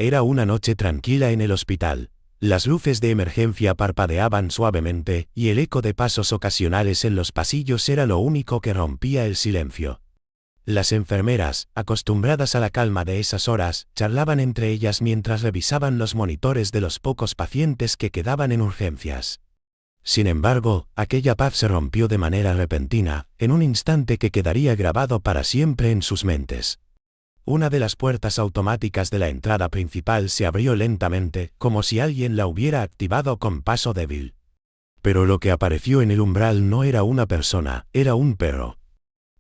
Era una noche tranquila en el hospital. Las luces de emergencia parpadeaban suavemente, y el eco de pasos ocasionales en los pasillos era lo único que rompía el silencio. Las enfermeras, acostumbradas a la calma de esas horas, charlaban entre ellas mientras revisaban los monitores de los pocos pacientes que quedaban en urgencias. Sin embargo, aquella paz se rompió de manera repentina, en un instante que quedaría grabado para siempre en sus mentes. Una de las puertas automáticas de la entrada principal se abrió lentamente, como si alguien la hubiera activado con paso débil. Pero lo que apareció en el umbral no era una persona, era un perro.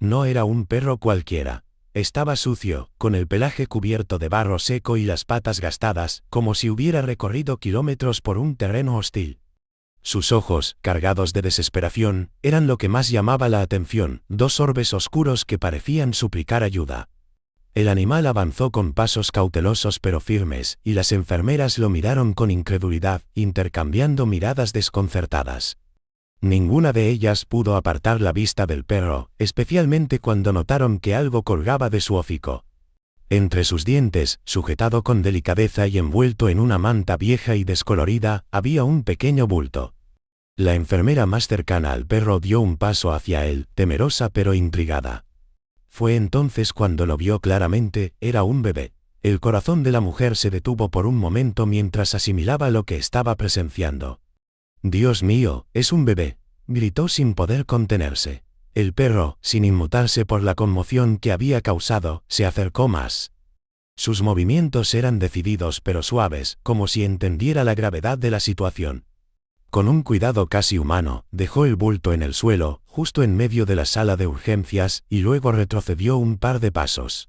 No era un perro cualquiera. Estaba sucio, con el pelaje cubierto de barro seco y las patas gastadas, como si hubiera recorrido kilómetros por un terreno hostil. Sus ojos, cargados de desesperación, eran lo que más llamaba la atención, dos orbes oscuros que parecían suplicar ayuda. El animal avanzó con pasos cautelosos pero firmes, y las enfermeras lo miraron con incredulidad, intercambiando miradas desconcertadas. Ninguna de ellas pudo apartar la vista del perro, especialmente cuando notaron que algo colgaba de su hocico. Entre sus dientes, sujetado con delicadeza y envuelto en una manta vieja y descolorida, había un pequeño bulto. La enfermera más cercana al perro dio un paso hacia él, temerosa pero intrigada. Fue entonces cuando lo vio claramente, era un bebé. El corazón de la mujer se detuvo por un momento mientras asimilaba lo que estaba presenciando. «Dios mío, es un bebé», gritó sin poder contenerse. El perro, sin inmutarse por la conmoción que había causado, se acercó más. Sus movimientos eran decididos pero suaves, como si entendiera la gravedad de la situación. Con un cuidado casi humano, dejó el bulto en el suelo, justo en medio de la sala de urgencias, y luego retrocedió un par de pasos.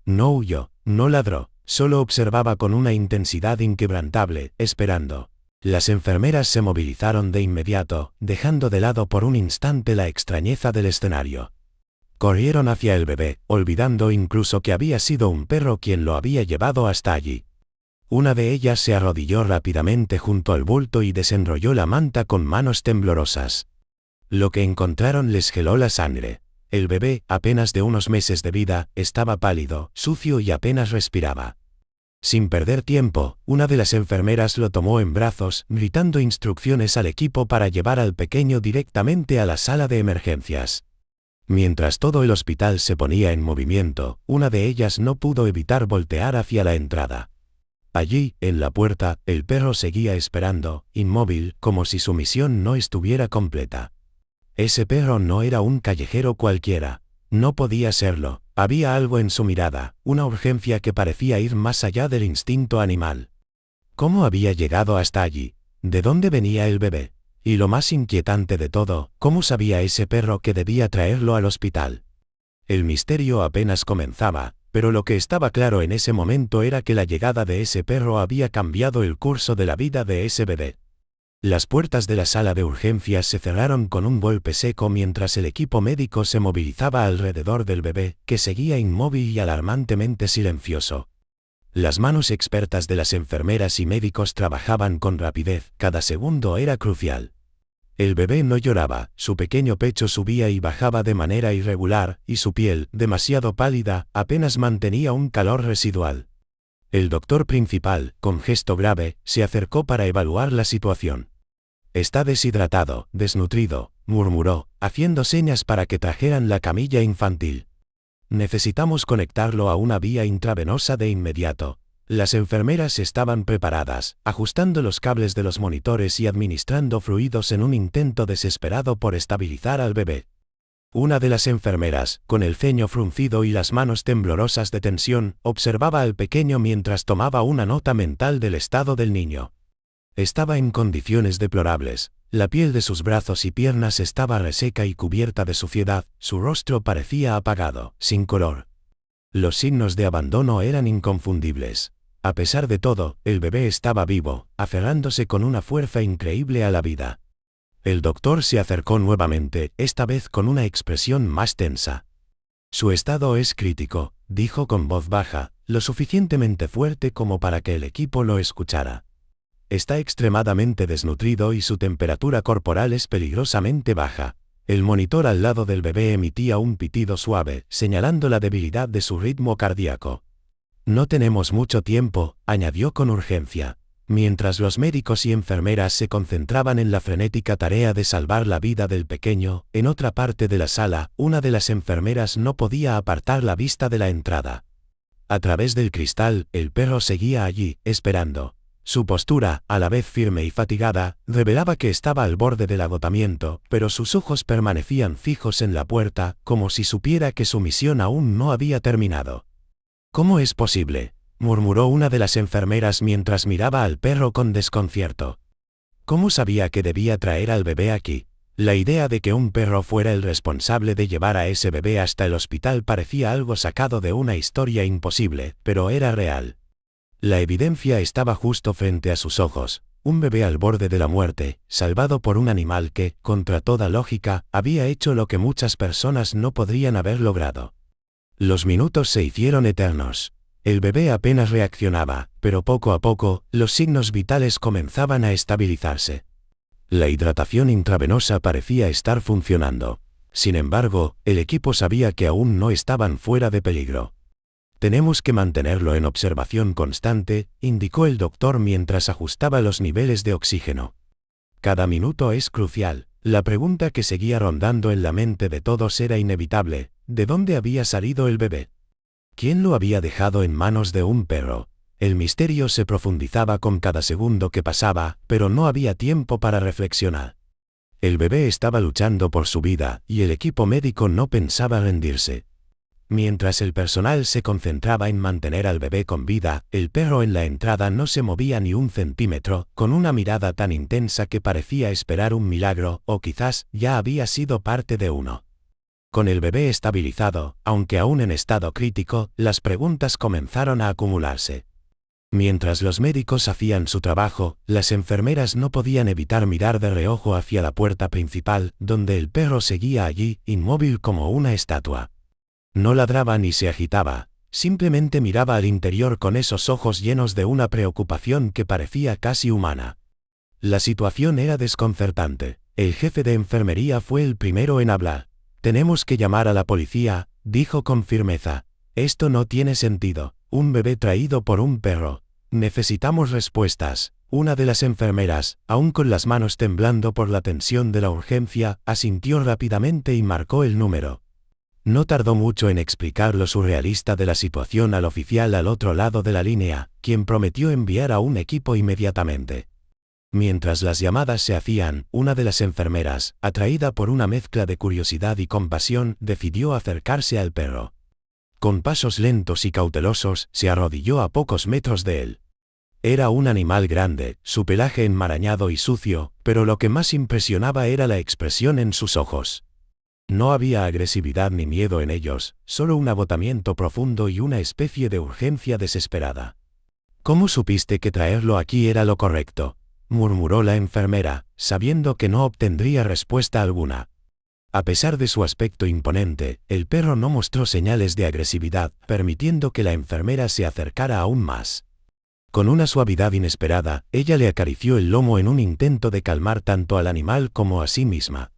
No huyó, no ladró, solo observaba con una intensidad inquebrantable, esperando. Las enfermeras se movilizaron de inmediato, dejando de lado por un instante la extrañeza del escenario. Corrieron hacia el bebé, olvidando incluso que había sido un perro quien lo había llevado hasta allí. Una de ellas se arrodilló rápidamente junto al bulto y desenrolló la manta con manos temblorosas. Lo que encontraron les heló la sangre. El bebé, apenas de unos meses de vida, estaba pálido, sucio y apenas respiraba. Sin perder tiempo, una de las enfermeras lo tomó en brazos, gritando instrucciones al equipo para llevar al pequeño directamente a la sala de emergencias. Mientras todo el hospital se ponía en movimiento, una de ellas no pudo evitar voltear hacia la entrada. Allí, en la puerta, el perro seguía esperando, inmóvil, como si su misión no estuviera completa. Ese perro no era un callejero cualquiera. No podía serlo. Había algo en su mirada, una urgencia que parecía ir más allá del instinto animal. ¿Cómo había llegado hasta allí? ¿De dónde venía el bebé? Y lo más inquietante de todo, ¿cómo sabía ese perro que debía traerlo al hospital? El misterio apenas comenzaba, pero lo que estaba claro en ese momento era que la llegada de ese perro había cambiado el curso de la vida de ese bebé. Las puertas de la sala de urgencias se cerraron con un golpe seco mientras el equipo médico se movilizaba alrededor del bebé, que seguía inmóvil y alarmantemente silencioso. Las manos expertas de las enfermeras y médicos trabajaban con rapidez, cada segundo era crucial. El bebé no lloraba, su pequeño pecho subía y bajaba de manera irregular, y su piel, demasiado pálida, apenas mantenía un calor residual. El doctor principal, con gesto grave, se acercó para evaluar la situación. «Está deshidratado, desnutrido», murmuró, haciendo señas para que trajeran la camilla infantil. «Necesitamos conectarlo a una vía intravenosa de inmediato». Las enfermeras estaban preparadas, ajustando los cables de los monitores y administrando fluidos en un intento desesperado por estabilizar al bebé. Una de las enfermeras, con el ceño fruncido y las manos temblorosas de tensión, observaba al pequeño mientras tomaba una nota mental del estado del niño. Estaba en condiciones deplorables. La piel de sus brazos y piernas estaba reseca y cubierta de suciedad, su rostro parecía apagado, sin color. Los signos de abandono eran inconfundibles. A pesar de todo, el bebé estaba vivo, aferrándose con una fuerza increíble a la vida. El doctor se acercó nuevamente, esta vez con una expresión más tensa. «Su estado es crítico», dijo con voz baja, lo suficientemente fuerte como para que el equipo lo escuchara. «Está extremadamente desnutrido y su temperatura corporal es peligrosamente baja». El monitor al lado del bebé emitía un pitido suave, señalando la debilidad de su ritmo cardíaco. No tenemos mucho tiempo, añadió con urgencia. Mientras los médicos y enfermeras se concentraban en la frenética tarea de salvar la vida del pequeño, en otra parte de la sala, una de las enfermeras no podía apartar la vista de la entrada. A través del cristal, el perro seguía allí, esperando. Su postura, a la vez firme y fatigada, revelaba que estaba al borde del agotamiento, pero sus ojos permanecían fijos en la puerta, como si supiera que su misión aún no había terminado. «¿Cómo es posible?», murmuró una de las enfermeras mientras miraba al perro con desconcierto. ¿Cómo sabía que debía traer al bebé aquí? La idea de que un perro fuera el responsable de llevar a ese bebé hasta el hospital parecía algo sacado de una historia imposible, pero era real. La evidencia estaba justo frente a sus ojos, un bebé al borde de la muerte, salvado por un animal que, contra toda lógica, había hecho lo que muchas personas no podrían haber logrado. Los minutos se hicieron eternos. El bebé apenas reaccionaba, pero poco a poco, los signos vitales comenzaban a estabilizarse. La hidratación intravenosa parecía estar funcionando. Sin embargo, el equipo sabía que aún no estaban fuera de peligro. «Tenemos que mantenerlo en observación constante», indicó el doctor mientras ajustaba los niveles de oxígeno. «Cada minuto es crucial». La pregunta que seguía rondando en la mente de todos era inevitable: ¿de dónde había salido el bebé? ¿Quién lo había dejado en manos de un perro? El misterio se profundizaba con cada segundo que pasaba, pero no había tiempo para reflexionar. El bebé estaba luchando por su vida, y el equipo médico no pensaba rendirse. Mientras el personal se concentraba en mantener al bebé con vida, el perro en la entrada no se movía ni un centímetro, con una mirada tan intensa que parecía esperar un milagro, o quizás ya había sido parte de uno. Con el bebé estabilizado, aunque aún en estado crítico, las preguntas comenzaron a acumularse. Mientras los médicos hacían su trabajo, las enfermeras no podían evitar mirar de reojo hacia la puerta principal, donde el perro seguía allí, inmóvil como una estatua. No ladraba ni se agitaba, simplemente miraba al interior con esos ojos llenos de una preocupación que parecía casi humana. La situación era desconcertante. El jefe de enfermería fue el primero en hablar. «Tenemos que llamar a la policía», dijo con firmeza. «Esto no tiene sentido. Un bebé traído por un perro. Necesitamos respuestas». Una de las enfermeras, aún con las manos temblando por la tensión de la urgencia, asintió rápidamente y marcó el número. No tardó mucho en explicar lo surrealista de la situación al oficial al otro lado de la línea, quien prometió enviar a un equipo inmediatamente. Mientras las llamadas se hacían, una de las enfermeras, atraída por una mezcla de curiosidad y compasión, decidió acercarse al perro. Con pasos lentos y cautelosos, se arrodilló a pocos metros de él. Era un animal grande, su pelaje enmarañado y sucio, pero lo que más impresionaba era la expresión en sus ojos. No había agresividad ni miedo en ellos, solo un agotamiento profundo y una especie de urgencia desesperada. «¿Cómo supiste que traerlo aquí era lo correcto?», murmuró la enfermera, sabiendo que no obtendría respuesta alguna. A pesar de su aspecto imponente, el perro no mostró señales de agresividad, permitiendo que la enfermera se acercara aún más. Con una suavidad inesperada, ella le acarició el lomo en un intento de calmar tanto al animal como a sí misma.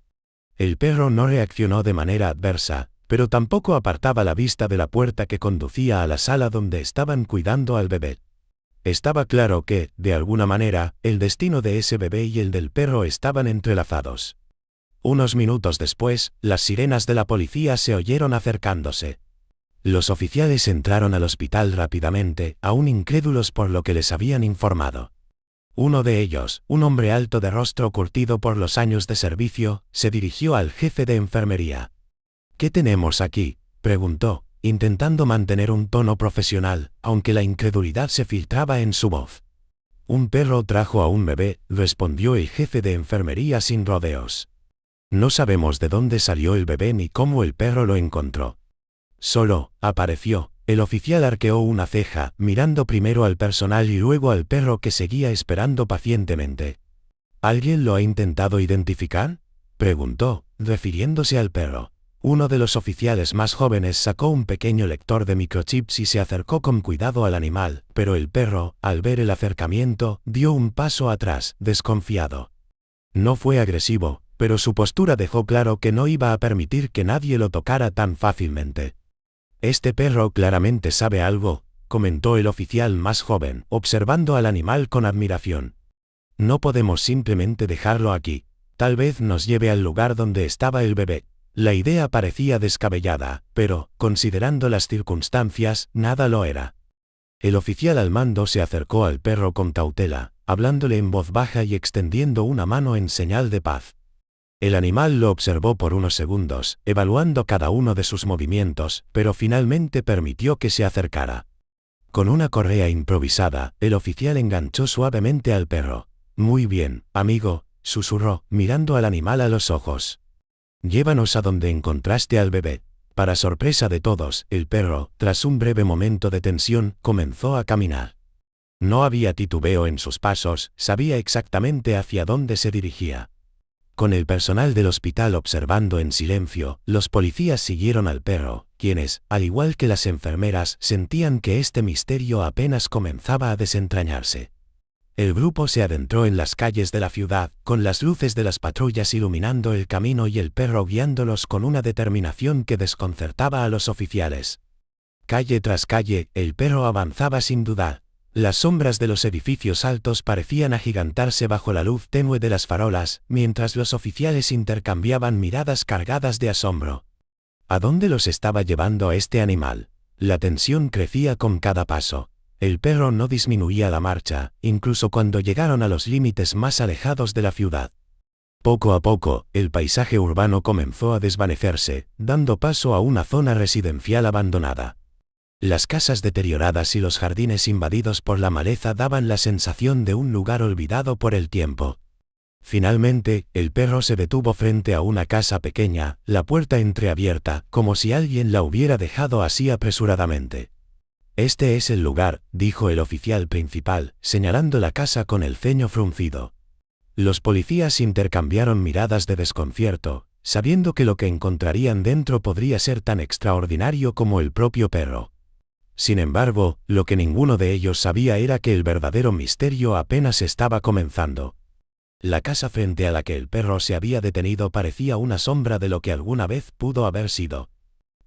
El perro no reaccionó de manera adversa, pero tampoco apartaba la vista de la puerta que conducía a la sala donde estaban cuidando al bebé. Estaba claro que, de alguna manera, el destino de ese bebé y el del perro estaban entrelazados. Unos minutos después, las sirenas de la policía se oyeron acercándose. Los oficiales entraron al hospital rápidamente, aún incrédulos por lo que les habían informado. Uno de ellos, un hombre alto de rostro curtido por los años de servicio, se dirigió al jefe de enfermería. «¿Qué tenemos aquí?», preguntó, intentando mantener un tono profesional, aunque la incredulidad se filtraba en su voz. «Un perro trajo a un bebé», respondió el jefe de enfermería sin rodeos. «No sabemos de dónde salió el bebé ni cómo el perro lo encontró. Solo apareció». El oficial arqueó una ceja, mirando primero al personal y luego al perro que seguía esperando pacientemente. «¿Alguien lo ha intentado identificar?», preguntó, refiriéndose al perro. Uno de los oficiales más jóvenes sacó un pequeño lector de microchips y se acercó con cuidado al animal, pero el perro, al ver el acercamiento, dio un paso atrás, desconfiado. No fue agresivo, pero su postura dejó claro que no iba a permitir que nadie lo tocara tan fácilmente. «Este perro claramente sabe algo», comentó el oficial más joven, observando al animal con admiración. No podemos simplemente dejarlo aquí. Tal vez nos lleve al lugar donde estaba el bebé. La idea parecía descabellada, pero, considerando las circunstancias, nada lo era. El oficial al mando se acercó al perro con cautela, hablándole en voz baja y extendiendo una mano en señal de paz. El animal lo observó por unos segundos, evaluando cada uno de sus movimientos, pero finalmente permitió que se acercara. Con una correa improvisada, el oficial enganchó suavemente al perro. «Muy bien, amigo», susurró, mirando al animal a los ojos. «Llévanos a donde encontraste al bebé». Para sorpresa de todos, el perro, tras un breve momento de tensión, comenzó a caminar. No había titubeo en sus pasos, sabía exactamente hacia dónde se dirigía. Con el personal del hospital observando en silencio, los policías siguieron al perro, quienes, al igual que las enfermeras, sentían que este misterio apenas comenzaba a desentrañarse. El grupo se adentró en las calles de la ciudad, con las luces de las patrullas iluminando el camino y el perro guiándolos con una determinación que desconcertaba a los oficiales. Calle tras calle, el perro avanzaba sin dudar. Las sombras de los edificios altos parecían agigantarse bajo la luz tenue de las farolas, mientras los oficiales intercambiaban miradas cargadas de asombro. ¿A dónde los estaba llevando este animal? La tensión crecía con cada paso. El perro no disminuía la marcha, incluso cuando llegaron a los límites más alejados de la ciudad. Poco a poco, el paisaje urbano comenzó a desvanecerse, dando paso a una zona residencial abandonada. Las casas deterioradas y los jardines invadidos por la maleza daban la sensación de un lugar olvidado por el tiempo. Finalmente, el perro se detuvo frente a una casa pequeña, la puerta entreabierta, como si alguien la hubiera dejado así apresuradamente. «Este es el lugar», dijo el oficial principal, señalando la casa con el ceño fruncido. Los policías intercambiaron miradas de desconcierto, sabiendo que lo que encontrarían dentro podría ser tan extraordinario como el propio perro. Sin embargo, lo que ninguno de ellos sabía era que el verdadero misterio apenas estaba comenzando. La casa frente a la que el perro se había detenido parecía una sombra de lo que alguna vez pudo haber sido.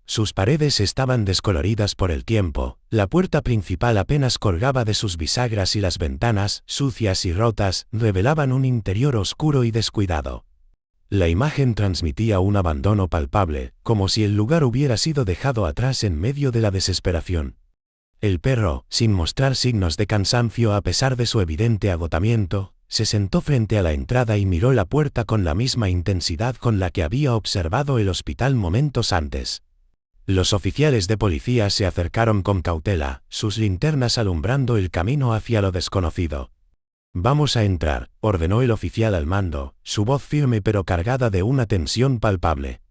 Sus paredes estaban descoloridas por el tiempo, la puerta principal apenas colgaba de sus bisagras y las ventanas, sucias y rotas, revelaban un interior oscuro y descuidado. La imagen transmitía un abandono palpable, como si el lugar hubiera sido dejado atrás en medio de la desesperación. El perro, sin mostrar signos de cansancio a pesar de su evidente agotamiento, se sentó frente a la entrada y miró la puerta con la misma intensidad con la que había observado el hospital momentos antes. Los oficiales de policía se acercaron con cautela, sus linternas alumbrando el camino hacia lo desconocido. «Vamos a entrar», ordenó el oficial al mando, su voz firme pero cargada de una tensión palpable.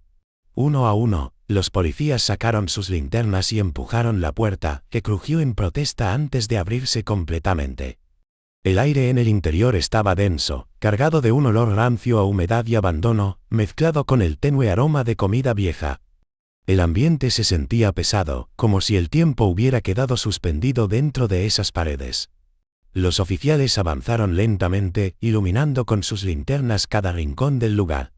Uno a uno, los policías sacaron sus linternas y empujaron la puerta, que crujió en protesta antes de abrirse completamente. El aire en el interior estaba denso, cargado de un olor rancio a humedad y abandono, mezclado con el tenue aroma de comida vieja. El ambiente se sentía pesado, como si el tiempo hubiera quedado suspendido dentro de esas paredes. Los oficiales avanzaron lentamente, iluminando con sus linternas cada rincón del lugar.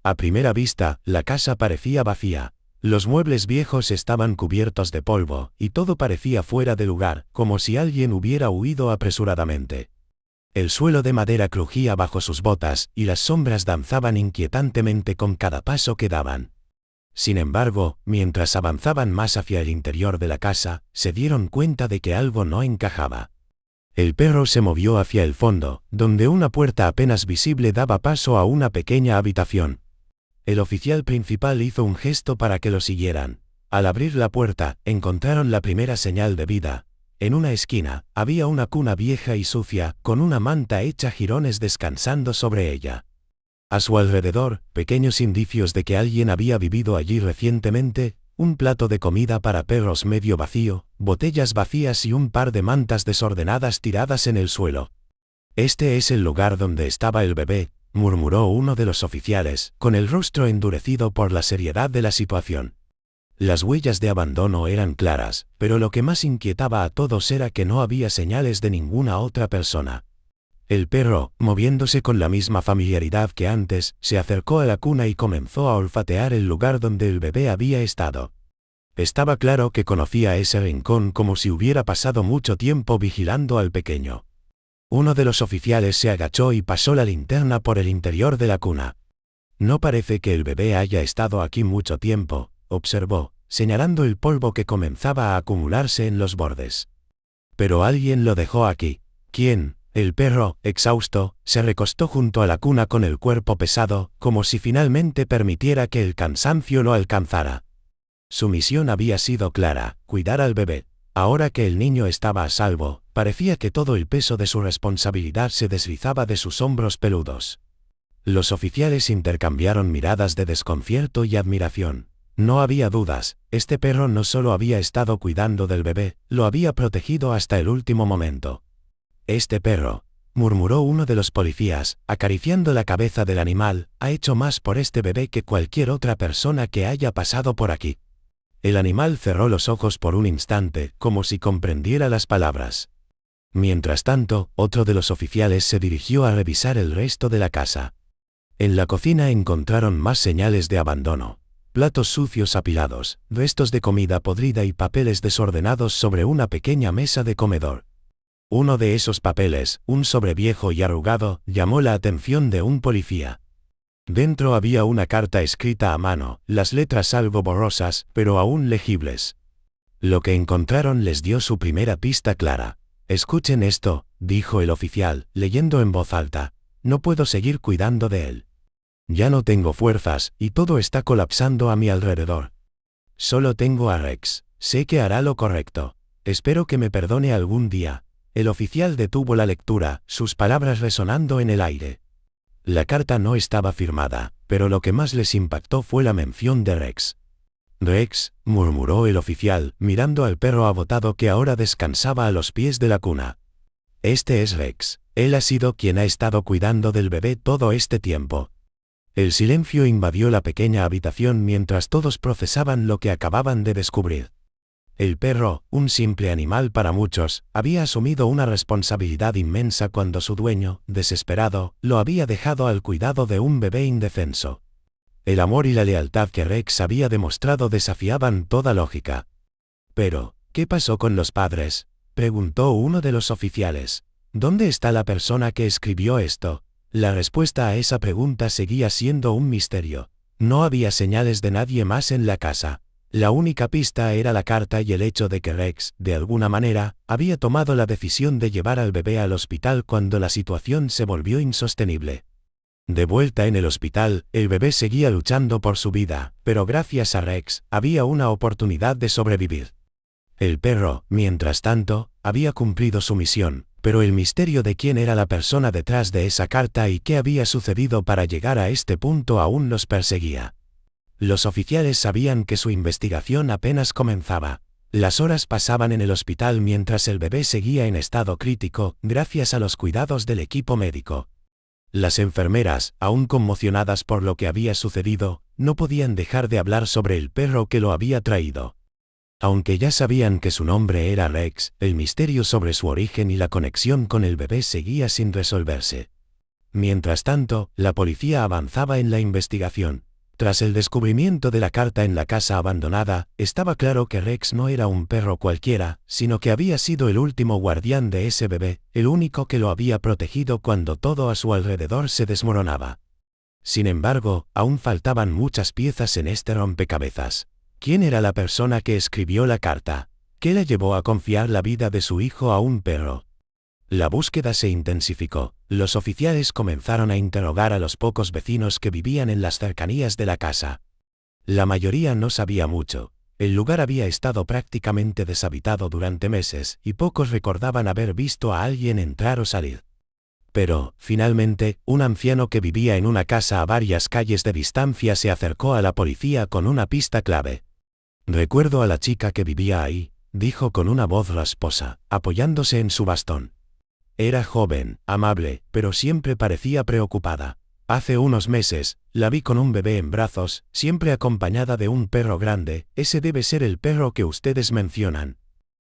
A primera vista, la casa parecía vacía. Los muebles viejos estaban cubiertos de polvo, y todo parecía fuera de lugar, como si alguien hubiera huido apresuradamente. El suelo de madera crujía bajo sus botas, y las sombras danzaban inquietantemente con cada paso que daban. Sin embargo, mientras avanzaban más hacia el interior de la casa, se dieron cuenta de que algo no encajaba. El perro se movió hacia el fondo, donde una puerta apenas visible daba paso a una pequeña habitación. El oficial principal hizo un gesto para que lo siguieran. Al abrir la puerta, encontraron la primera señal de vida. En una esquina, había una cuna vieja y sucia, con una manta hecha jirones descansando sobre ella. A su alrededor, pequeños indicios de que alguien había vivido allí recientemente, un plato de comida para perros medio vacío, botellas vacías y un par de mantas desordenadas tiradas en el suelo. «Este es el lugar donde estaba el bebé», murmuró uno de los oficiales, con el rostro endurecido por la seriedad de la situación. Las huellas de abandono eran claras, pero lo que más inquietaba a todos era que no había señales de ninguna otra persona. El perro, moviéndose con la misma familiaridad que antes, se acercó a la cuna y comenzó a olfatear el lugar donde el bebé había estado. Estaba claro que conocía ese rincón como si hubiera pasado mucho tiempo vigilando al pequeño. Uno de los oficiales se agachó y pasó la linterna por el interior de la cuna. No parece que el bebé haya estado aquí mucho tiempo, observó, señalando el polvo que comenzaba a acumularse en los bordes. Pero alguien lo dejó aquí. ¿Quién? El perro, exhausto, se recostó junto a la cuna con el cuerpo pesado, como si finalmente permitiera que el cansancio lo alcanzara. Su misión había sido clara: cuidar al bebé. Ahora que el niño estaba a salvo, parecía que todo el peso de su responsabilidad se deslizaba de sus hombros peludos. Los oficiales intercambiaron miradas de desconcierto y admiración. No había dudas, este perro no solo había estado cuidando del bebé, lo había protegido hasta el último momento. Este perro, murmuró uno de los policías, acariciando la cabeza del animal, ha hecho más por este bebé que cualquier otra persona que haya pasado por aquí. El animal cerró los ojos por un instante, como si comprendiera las palabras. Mientras tanto, otro de los oficiales se dirigió a revisar el resto de la casa. En la cocina encontraron más señales de abandono. Platos sucios apilados, restos de comida podrida y papeles desordenados sobre una pequeña mesa de comedor. Uno de esos papeles, un sobre viejo y arrugado, llamó la atención de un policía. Dentro había una carta escrita a mano, las letras algo borrosas, pero aún legibles. Lo que encontraron les dio su primera pista clara. Escuchen esto, dijo el oficial, leyendo en voz alta. No puedo seguir cuidando de él. Ya no tengo fuerzas, y todo está colapsando a mi alrededor. Solo tengo a Rex. Sé que hará lo correcto. Espero que me perdone algún día. El oficial detuvo la lectura, sus palabras resonando en el aire. La carta no estaba firmada, pero lo que más les impactó fue la mención de Rex. Rex, murmuró el oficial, mirando al perro agotado que ahora descansaba a los pies de la cuna. Este es Rex. Él ha sido quien ha estado cuidando del bebé todo este tiempo. El silencio invadió la pequeña habitación mientras todos procesaban lo que acababan de descubrir. El perro, un simple animal para muchos, había asumido una responsabilidad inmensa cuando su dueño, desesperado, lo había dejado al cuidado de un bebé indefenso. El amor y la lealtad que Rex había demostrado desafiaban toda lógica. Pero, ¿qué pasó con los padres?, preguntó uno de los oficiales. ¿Dónde está la persona que escribió esto? La respuesta a esa pregunta seguía siendo un misterio. No había señales de nadie más en la casa. La única pista era la carta y el hecho de que Rex, de alguna manera, había tomado la decisión de llevar al bebé al hospital cuando la situación se volvió insostenible. De vuelta en el hospital, el bebé seguía luchando por su vida, pero gracias a Rex, había una oportunidad de sobrevivir. El perro, mientras tanto, había cumplido su misión, pero el misterio de quién era la persona detrás de esa carta y qué había sucedido para llegar a este punto aún los perseguía. Los oficiales sabían que su investigación apenas comenzaba. Las horas pasaban en el hospital mientras el bebé seguía en estado crítico, gracias a los cuidados del equipo médico. Las enfermeras, aún conmocionadas por lo que había sucedido, no podían dejar de hablar sobre el perro que lo había traído. Aunque ya sabían que su nombre era Rex, el misterio sobre su origen y la conexión con el bebé seguía sin resolverse. Mientras tanto, la policía avanzaba en la investigación. Tras el descubrimiento de la carta en la casa abandonada, estaba claro que Rex no era un perro cualquiera, sino que había sido el último guardián de ese bebé, el único que lo había protegido cuando todo a su alrededor se desmoronaba. Sin embargo, aún faltaban muchas piezas en este rompecabezas. ¿Quién era la persona que escribió la carta? ¿Qué le llevó a confiar la vida de su hijo a un perro? La búsqueda se intensificó. Los oficiales comenzaron a interrogar a los pocos vecinos que vivían en las cercanías de la casa. La mayoría no sabía mucho. El lugar había estado prácticamente deshabitado durante meses, y pocos recordaban haber visto a alguien entrar o salir. Pero, finalmente, un anciano que vivía en una casa a varias calles de distancia se acercó a la policía con una pista clave. «Recuerdo a la chica que vivía ahí», dijo con una voz rasposa, apoyándose en su bastón. Era joven, amable, pero siempre parecía preocupada. Hace unos meses, la vi con un bebé en brazos, siempre acompañada de un perro grande. Ese debe ser el perro que ustedes mencionan.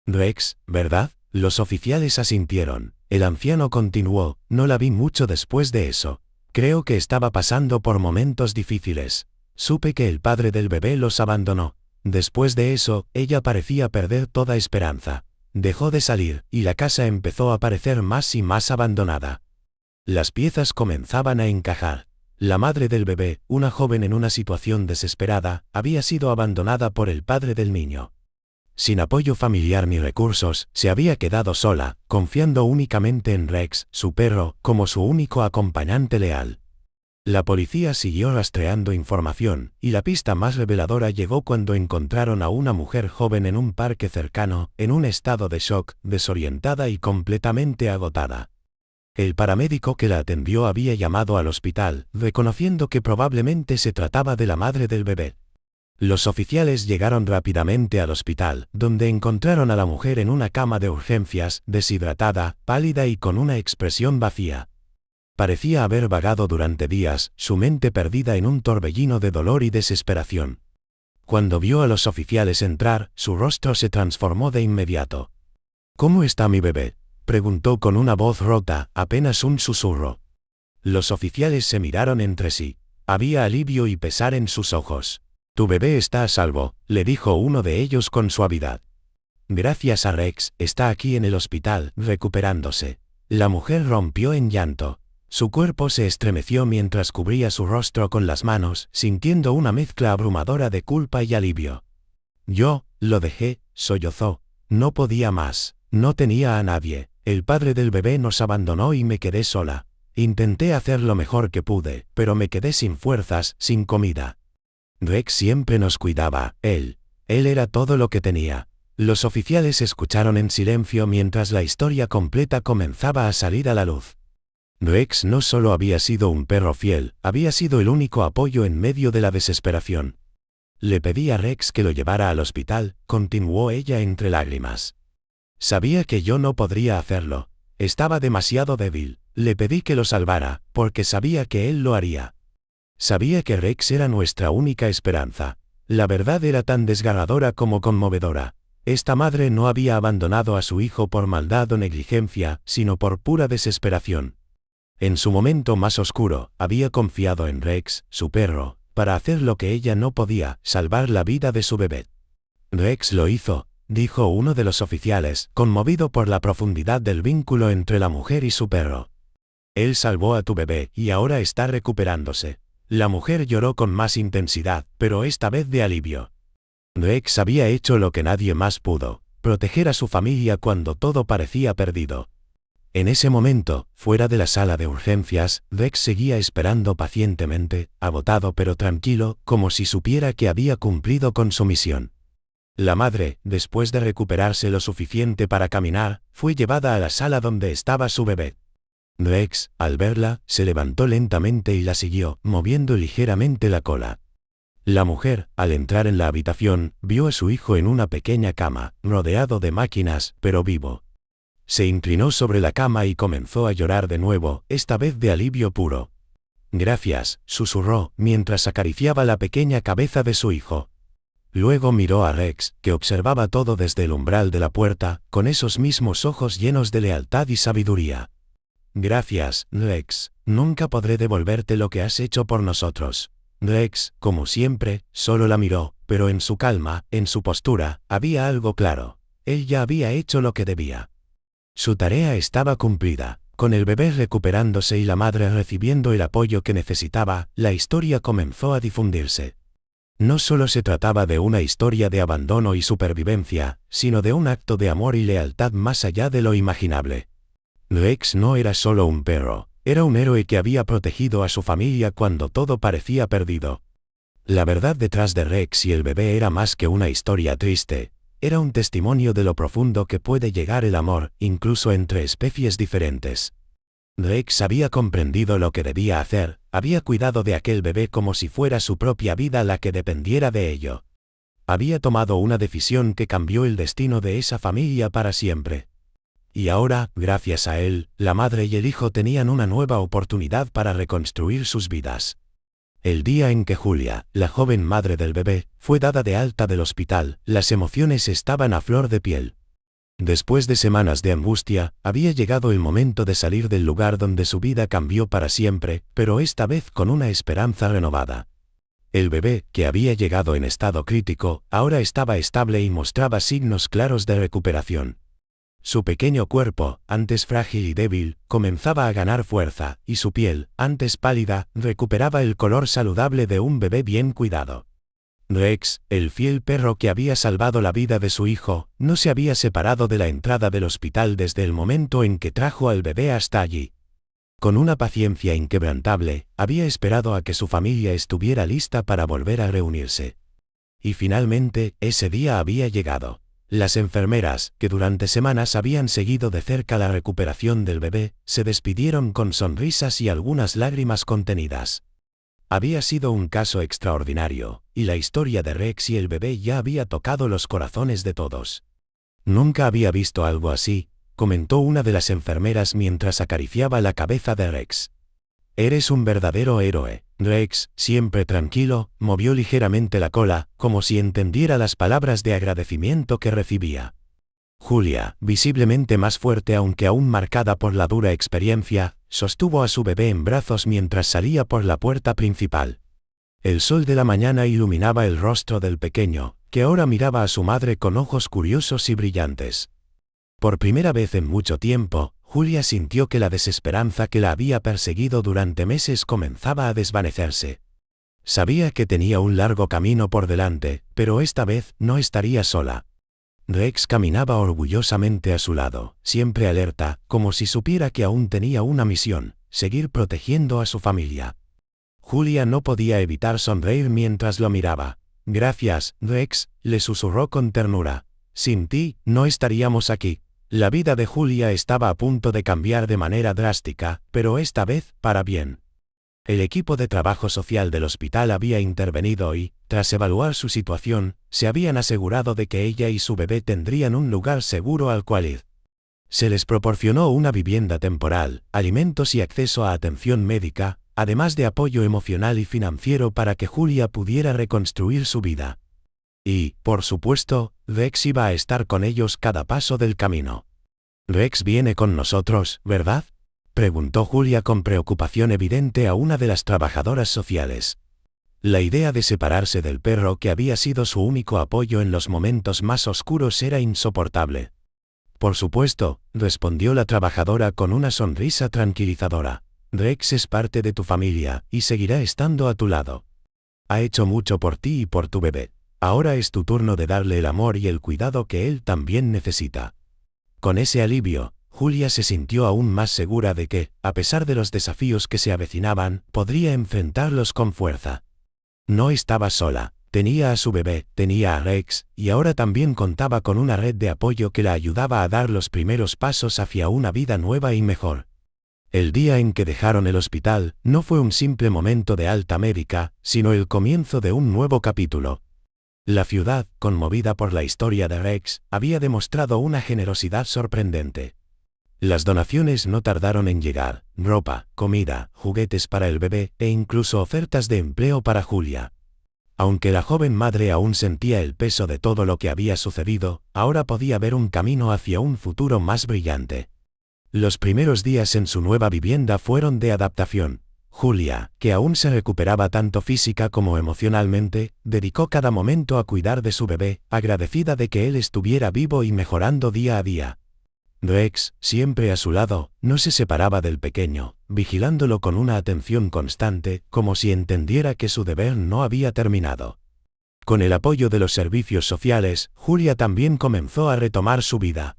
Rex, ¿verdad? Los oficiales asintieron. El anciano continuó, no la vi mucho después de eso. Creo que estaba pasando por momentos difíciles. Supe que el padre del bebé los abandonó. Después de eso, ella parecía perder toda esperanza. Dejó de salir, y la casa empezó a parecer más y más abandonada. Las piezas comenzaban a encajar. La madre del bebé, una joven en una situación desesperada, había sido abandonada por el padre del niño. Sin apoyo familiar ni recursos, se había quedado sola, confiando únicamente en Rex, su perro, como su único acompañante leal. La policía siguió rastreando información, y la pista más reveladora llegó cuando encontraron a una mujer joven en un parque cercano, en un estado de shock, desorientada y completamente agotada. El paramédico que la atendió había llamado al hospital, reconociendo que probablemente se trataba de la madre del bebé. Los oficiales llegaron rápidamente al hospital, donde encontraron a la mujer en una cama de urgencias, deshidratada, pálida y con una expresión vacía. Parecía haber vagado durante días, su mente perdida en un torbellino de dolor y desesperación. Cuando vio a los oficiales entrar, su rostro se transformó de inmediato. «¿Cómo está mi bebé?», preguntó con una voz rota, apenas un susurro. Los oficiales se miraron entre sí. Había alivio y pesar en sus ojos. «Tu bebé está a salvo», le dijo uno de ellos con suavidad. «Gracias a Rex, está aquí en el hospital, recuperándose». La mujer rompió en llanto. Su cuerpo se estremeció mientras cubría su rostro con las manos, sintiendo una mezcla abrumadora de culpa y alivio. «Yo, lo dejé», sollozó. «No podía más. No tenía a nadie. El padre del bebé nos abandonó y me quedé sola. Intenté hacer lo mejor que pude, pero me quedé sin fuerzas, sin comida. Rex siempre nos cuidaba, él era todo lo que tenía». Los oficiales escucharon en silencio mientras la historia completa comenzaba a salir a la luz. Rex no solo había sido un perro fiel, había sido el único apoyo en medio de la desesperación. «Le pedí a Rex que lo llevara al hospital», continuó ella entre lágrimas. «Sabía que yo no podría hacerlo. Estaba demasiado débil. Le pedí que lo salvara, porque sabía que él lo haría. Sabía que Rex era nuestra única esperanza». La verdad era tan desgarradora como conmovedora. Esta madre no había abandonado a su hijo por maldad o negligencia, sino por pura desesperación. En su momento más oscuro, había confiado en Rex, su perro, para hacer lo que ella no podía, salvar la vida de su bebé. «Rex lo hizo», dijo uno de los oficiales, conmovido por la profundidad del vínculo entre la mujer y su perro. «Él salvó a tu bebé y ahora está recuperándose». La mujer lloró con más intensidad, pero esta vez de alivio. Rex había hecho lo que nadie más pudo, proteger a su familia cuando todo parecía perdido. En ese momento, fuera de la sala de urgencias, Rex seguía esperando pacientemente, agotado pero tranquilo, como si supiera que había cumplido con su misión. La madre, después de recuperarse lo suficiente para caminar, fue llevada a la sala donde estaba su bebé. Rex, al verla, se levantó lentamente y la siguió, moviendo ligeramente la cola. La mujer, al entrar en la habitación, vio a su hijo en una pequeña cama, rodeado de máquinas, pero vivo. Se inclinó sobre la cama y comenzó a llorar de nuevo, esta vez de alivio puro. «Gracias», susurró, mientras acariciaba la pequeña cabeza de su hijo. Luego miró a Rex, que observaba todo desde el umbral de la puerta, con esos mismos ojos llenos de lealtad y sabiduría. «Gracias, Rex. Nunca podré devolverte lo que has hecho por nosotros». Rex, como siempre, solo la miró, pero en su calma, en su postura, había algo claro. Él ya había hecho lo que debía. Su tarea estaba cumplida. Con el bebé recuperándose y la madre recibiendo el apoyo que necesitaba, la historia comenzó a difundirse. No solo se trataba de una historia de abandono y supervivencia, sino de un acto de amor y lealtad más allá de lo imaginable. Rex no era solo un perro, era un héroe que había protegido a su familia cuando todo parecía perdido. La verdad detrás de Rex y el bebé era más que una historia triste, era un testimonio de lo profundo que puede llegar el amor, incluso entre especies diferentes. Rex había comprendido lo que debía hacer, había cuidado de aquel bebé como si fuera su propia vida la que dependiera de ello. Había tomado una decisión que cambió el destino de esa familia para siempre. Y ahora, gracias a él, la madre y el hijo tenían una nueva oportunidad para reconstruir sus vidas. El día en que Julia, la joven madre del bebé, fue dada de alta del hospital, las emociones estaban a flor de piel. Después de semanas de angustia, había llegado el momento de salir del lugar donde su vida cambió para siempre, pero esta vez con una esperanza renovada. El bebé, que había llegado en estado crítico, ahora estaba estable y mostraba signos claros de recuperación. Su pequeño cuerpo, antes frágil y débil, comenzaba a ganar fuerza, y su piel, antes pálida, recuperaba el color saludable de un bebé bien cuidado. Rex, el fiel perro que había salvado la vida de su hijo, no se había separado de la entrada del hospital desde el momento en que trajo al bebé hasta allí. Con una paciencia inquebrantable, había esperado a que su familia estuviera lista para volver a reunirse. Y finalmente, ese día había llegado. Las enfermeras, que durante semanas habían seguido de cerca la recuperación del bebé, se despidieron con sonrisas y algunas lágrimas contenidas. Había sido un caso extraordinario, y la historia de Rex y el bebé ya había tocado los corazones de todos. Nunca había visto algo así, comentó una de las enfermeras mientras acariciaba la cabeza de Rex. Eres un verdadero héroe. Rex, siempre tranquilo, movió ligeramente la cola, como si entendiera las palabras de agradecimiento que recibía. Julia, visiblemente más fuerte aunque aún marcada por la dura experiencia, sostuvo a su bebé en brazos mientras salía por la puerta principal. El sol de la mañana iluminaba el rostro del pequeño, que ahora miraba a su madre con ojos curiosos y brillantes. Por primera vez en mucho tiempo, Julia sintió que la desesperanza que la había perseguido durante meses comenzaba a desvanecerse. Sabía que tenía un largo camino por delante, pero esta vez no estaría sola. Rex caminaba orgullosamente a su lado, siempre alerta, como si supiera que aún tenía una misión: seguir protegiendo a su familia. Julia no podía evitar sonreír mientras lo miraba. Gracias, Rex, le susurró con ternura. Sin ti, no estaríamos aquí. La vida de Julia estaba a punto de cambiar de manera drástica, pero esta vez, para bien. El equipo de trabajo social del hospital había intervenido y, tras evaluar su situación, se habían asegurado de que ella y su bebé tendrían un lugar seguro al cual ir. Se les proporcionó una vivienda temporal, alimentos y acceso a atención médica, además de apoyo emocional y financiero para que Julia pudiera reconstruir su vida. Y, por supuesto, Rex iba a estar con ellos cada paso del camino. «Rex viene con nosotros, ¿verdad?», preguntó Julia con preocupación evidente a una de las trabajadoras sociales. La idea de separarse del perro que había sido su único apoyo en los momentos más oscuros era insoportable. «Por supuesto», respondió la trabajadora con una sonrisa tranquilizadora. «Rex es parte de tu familia, y seguirá estando a tu lado. Ha hecho mucho por ti y por tu bebé. Ahora es tu turno de darle el amor y el cuidado que él también necesita». Con ese alivio, Julia se sintió aún más segura de que, a pesar de los desafíos que se avecinaban, podría enfrentarlos con fuerza. No estaba sola, tenía a su bebé, tenía a Rex, y ahora también contaba con una red de apoyo que la ayudaba a dar los primeros pasos hacia una vida nueva y mejor. El día en que dejaron el hospital no fue un simple momento de alta médica, sino el comienzo de un nuevo capítulo. La ciudad, conmovida por la historia de Rex, había demostrado una generosidad sorprendente. Las donaciones no tardaron en llegar: ropa, comida, juguetes para el bebé e incluso ofertas de empleo para Julia. Aunque la joven madre aún sentía el peso de todo lo que había sucedido, ahora podía ver un camino hacia un futuro más brillante. Los primeros días en su nueva vivienda fueron de adaptación. Julia, que aún se recuperaba tanto física como emocionalmente, dedicó cada momento a cuidar de su bebé, agradecida de que él estuviera vivo y mejorando día a día. Rex, siempre a su lado, no se separaba del pequeño, vigilándolo con una atención constante, como si entendiera que su deber no había terminado. Con el apoyo de los servicios sociales, Julia también comenzó a retomar su vida.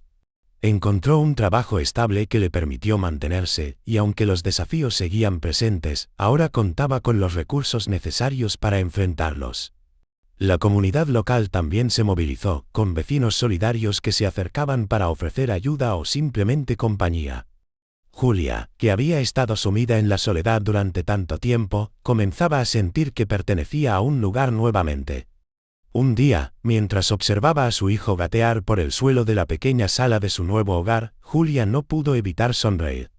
Encontró un trabajo estable que le permitió mantenerse, y aunque los desafíos seguían presentes, ahora contaba con los recursos necesarios para enfrentarlos. La comunidad local también se movilizó, con vecinos solidarios que se acercaban para ofrecer ayuda o simplemente compañía. Julia, que había estado sumida en la soledad durante tanto tiempo, comenzaba a sentir que pertenecía a un lugar nuevamente. Un día, mientras observaba a su hijo gatear por el suelo de la pequeña sala de su nuevo hogar, Julia no pudo evitar sonreír.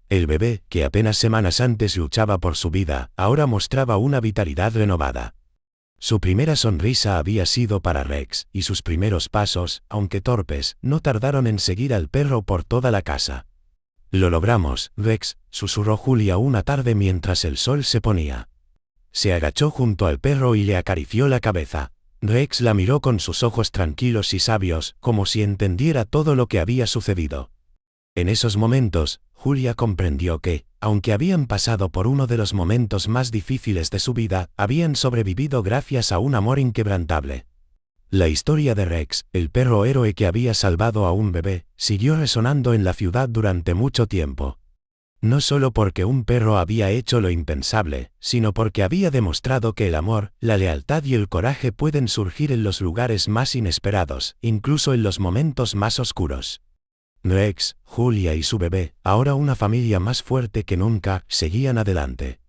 El bebé, que apenas semanas antes luchaba por su vida, ahora mostraba una vitalidad renovada. Su primera sonrisa había sido para Rex, y sus primeros pasos, aunque torpes, no tardaron en seguir al perro por toda la casa. «Lo logramos, Rex», susurró Julia una tarde mientras el sol se ponía. Se agachó junto al perro y le acarició la cabeza. Rex la miró con sus ojos tranquilos y sabios, como si entendiera todo lo que había sucedido. En esos momentos, Julia comprendió que, aunque habían pasado por uno de los momentos más difíciles de su vida, habían sobrevivido gracias a un amor inquebrantable. La historia de Rex, el perro héroe que había salvado a un bebé, siguió resonando en la ciudad durante mucho tiempo. No solo porque un perro había hecho lo impensable, sino porque había demostrado que el amor, la lealtad y el coraje pueden surgir en los lugares más inesperados, incluso en los momentos más oscuros. Rex, Julia y su bebé, ahora una familia más fuerte que nunca, seguían adelante.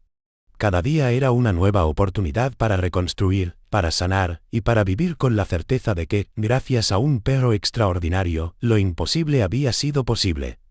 Cada día era una nueva oportunidad para reconstruir, para sanar, y para vivir con la certeza de que, gracias a un perro extraordinario, lo imposible había sido posible.